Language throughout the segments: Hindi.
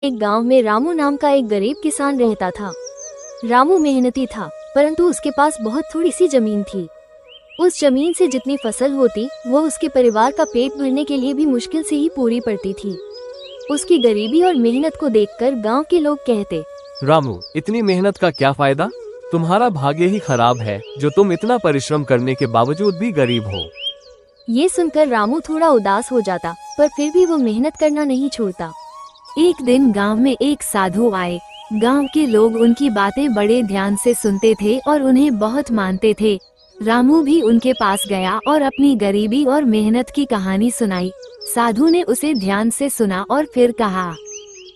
एक गांव में रामू नाम का एक गरीब किसान रहता था। रामू मेहनती था, परंतु उसके पास बहुत थोड़ी सी जमीन थी। उस जमीन से जितनी फसल होती वो उसके परिवार का पेट भरने के लिए भी मुश्किल से ही पूरी पड़ती थी। उसकी गरीबी और मेहनत को देखकर गांव के लोग कहते, रामू, इतनी मेहनत का क्या फायदा? तुम्हारा भाग्य ही खराब है जो तुम इतना परिश्रम करने के बावजूद भी गरीब हो। ये सुनकर रामू थोड़ा उदास हो जाता, पर फिर भी वो मेहनत करना नहीं छोड़ता। एक दिन गांव में एक साधु आए। गांव के लोग उनकी बातें बड़े ध्यान से सुनते थे और उन्हें बहुत मानते थे। रामू भी उनके पास गया और अपनी गरीबी और मेहनत की कहानी सुनाई। साधु ने उसे ध्यान से सुना और फिर कहा,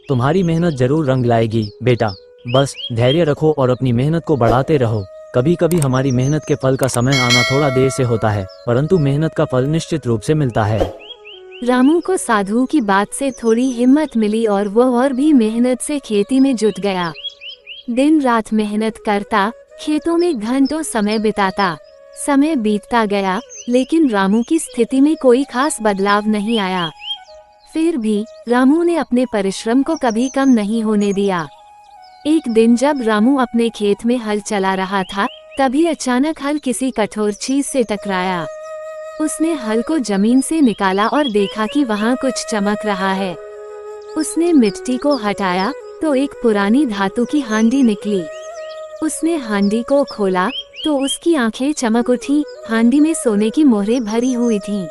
तुम्हारी मेहनत जरूर रंग लाएगी बेटा, बस धैर्य रखो और अपनी मेहनत को बढ़ाते रहो। कभी कभी हमारी मेहनत के फल का समय आना थोड़ा देर से होता है, परंतु मेहनत का फल निश्चित रूप से मिलता है। रामू को साधु की बात से थोड़ी हिम्मत मिली और वो और भी मेहनत से खेती में जुट गया। दिन रात मेहनत करता, खेतों में घंटों समय बिताता। समय बीतता गया, लेकिन रामू की स्थिति में कोई खास बदलाव नहीं आया। फिर भी रामू ने अपने परिश्रम को कभी कम नहीं होने दिया। एक दिन जब रामू अपने खेत में हल चला रहा था, तभी अचानक हल किसी कठोर चीज से टकराया। उसने हल को जमीन से निकाला और देखा कि वहाँ कुछ चमक रहा है। उसने मिट्टी को हटाया तो एक पुरानी धातु की हांडी निकली। उसने हांडी को खोला तो उसकी आंखें चमक उठी। हांडी में सोने की मोहरें भरी हुई थीं।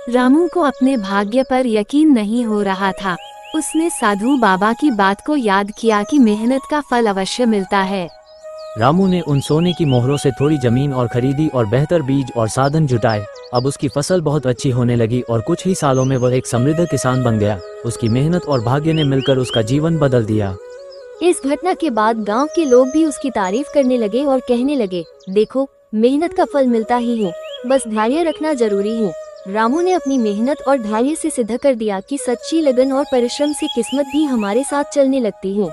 रामू को अपने भाग्य पर यकीन नहीं हो रहा था। उसने साधु बाबा की बात को याद किया कि मेहनत का फल अवश्य मिलता है। रामू ने उन सोने की मोहरों से थोड़ी जमीन और खरीदी और बेहतर बीज और साधन जुटाए। अब उसकी फसल बहुत अच्छी होने लगी और कुछ ही सालों में वह एक समृद्ध किसान बन गया। उसकी मेहनत और भाग्य ने मिलकर उसका जीवन बदल दिया। इस घटना के बाद गांव के लोग भी उसकी तारीफ करने लगे और कहने लगे, देखो, मेहनत का फल मिलता ही है, बस धैर्य रखना जरूरी है। रामू ने अपनी मेहनत और धैर्य से सिद्ध कर दिया कि सच्ची लगन और परिश्रम से किस्मत भी हमारे साथ चलने लगती है।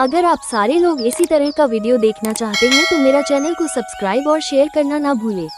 अगर आप सारे लोग इसी तरह का वीडियो देखना चाहते हैं तो मेरा चैनल को सब्सक्राइब और शेयर करना ना भूलें।